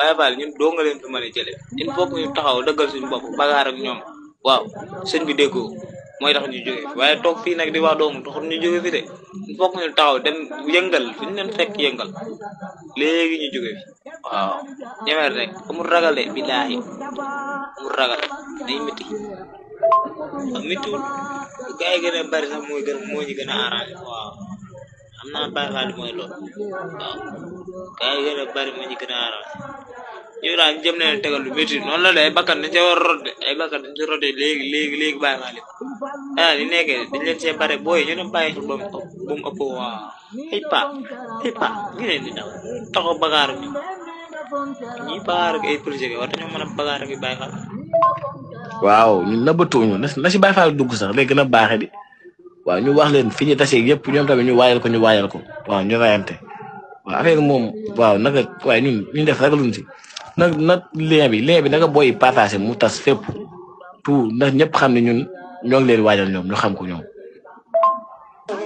Baye Fall ñun doo nga leen fi mën a jëlee il faut que ñu taxaw dëggal suñu bopp bagaar ak ñoom waaw sëñ bi déggoo mooy tax ñu jógee fi waaye toog fii nag di wax doomu taxul ñu jóge fi de il faut que ñu taxaw dem yëngal fi ñu leen fekk yëngal léegi ñu jóge fi waaw ñemeel rek amul ragal de billaahi amul ragal day métti waaw méttiwul bu gars yi gën a bari sax moo ñu gën a arrangé waaw xam naa Baye Fall mooy loolu waaw gars yi gën a bari moo ñu gën a arrangé ñu daal ñu jëm leen tegal lu métti noonu la de ay bakkan dañ see war a rot de ay bakkan dañ si rotee léegi Baye Fall ah li nekkee dañ leen see bare booy ñu dem bàyyi xel ba mu ëpp waaw ay pa ngi leen di daw taxaw bagaar bi ñi bagaar ak ay projet war nañoo mën a bagaar ak Baye Fall waaw ñun nëbbatuñu na si Baye Fall dugg sax léegi gën a baaxe di waaw ñu wax leen fi ñu tasee yëpp ñoom tamit ñu waayal ko waaw ñu rayante waaw affaire moom waaw naka waaye ñu def ragaluñ si nag lien bi naka booy partagé mu tas fépp tout ndax ñëpp xam ne ñun ñoo ngi leen waajal ñoom ñu xam ko ñoom.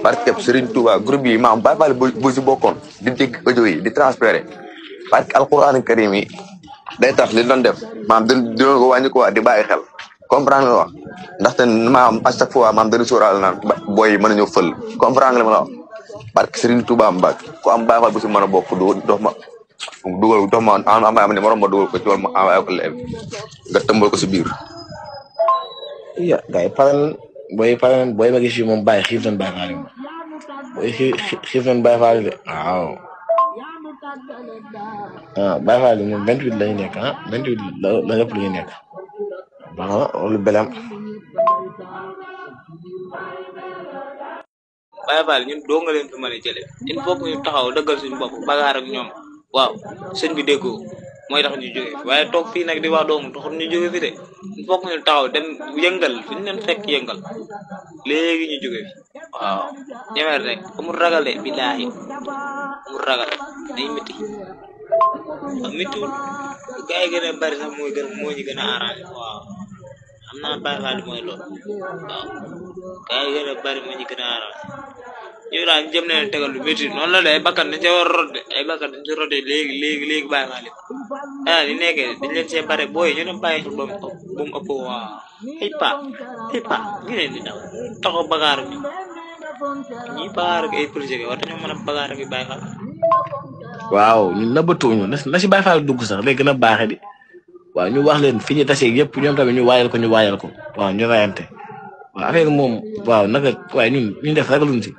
parce que Serigne Touba groupe yi maam Baye Fall bu si bokkoon di dégg audio yi di transféré parce que alquran karim yi day tax li doon def maam dina ko wàññi ko waa di bàyyi xel comprendre nga wax ndaxte maam à chaque fois maam dañu sóoraal naan booy yi mën nañoo fël comprendre nga li ma la wax parce que Serigne Touba Mbacke ku am Baye Fall bu si mën a bokk dox ma am ne morom ma dugal ko ci wàllu ma envoyé ko léegi nga tëmbal ko si biir. iya gars yi booy ma gis yi moom bàyyi xiif nañ Baye Fall yi booy xiif nañ Baye Fall de waaw Baye Fall yi moom 28 la ñu nekk 28 la lépp lu ñu nekk baax na loolu belam. Baye Fall ñun doo nga leen fi mën a jëlee il faut que ñu taxaw dëggal suñu bopp bagaar ak ñoom waaw sëñ bi déggoo mooy tax ñu jóge fi waaye toog fii nag di wax doomu taxul ñu jóge fi de il faut que ñu taxaw dem yëngal fi ñu leen fekk yëngal léegi ñu jóge fi waaw ñemeel rek amul ragal de billaahi amul ragal day métti waaw méttiwul bu gars yi gën a bari sax moo ñu gën a arrangé waaw xam naa Baye Fall mooy loolu waaw gars yi gën a bari moo ñu gën a arrangé ñu daal ñu jëm leen tegal lu métti noonu la de ay bakkan dañ see war a rot de ay bakkan dañ si rotee léegi Baye Fall ah li nekkee dañ leen see bare booy ñu dem bàyyi xel ba mu ëpp waaw ay pa ngi leen di daw taxaw bagaar bi ñi bagaar ak ay projet war nañoo mën a bagaar ak Baye Fall waaw ñun nëbbatuñu na si Baye Fall dugg sax léegi gën a baaxe di waaw ñu wax leen fi ñu tasee yëpp ñoom tamit ñu waayal ko waaw ñu rayante waaw affaire moom waaw naka waaye ñu def ragaluñ si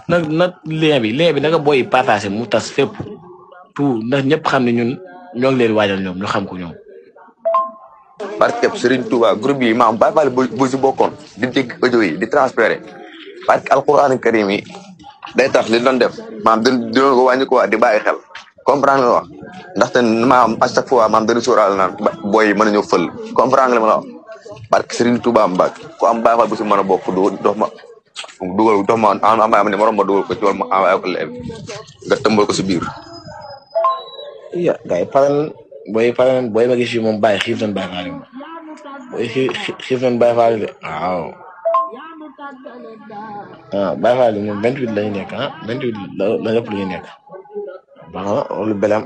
nag lien bi naka booy partagé mu tas fépp tout ndax ñëpp xam ne ñun ñoo ngi leen waajal ñoom ñu xam ko ñoom. parce que Serigne Touba groupe yi maam Baye Fall bu si bokkoon di dégg audio yi di transféré parce que alquran karim yi day tax li doon def maam dina ko wàññi ko waa di bàyyi xel comprendre nga wax ndaxte maam à chaque fois maam dañu sóoraal naan booy yi mën nañoo fël comprendre nga li ma la wax parce que Serigne Touba Mbacke ku am Baye Fall bu si mën a bokk dox ma am ne morom ma dugal ko ci wàllu ma envoyé ko léegi nga tëmbal ko si biir. iya gars yi booy ma gis yi moom bàyyi xiif nañ Baye Fall yi booy xiif nañ Baye Fall de waaw Baye Fall yi moom 28 la ñu nekk 28 la lépp lu ñu nekk baax na loolu belam.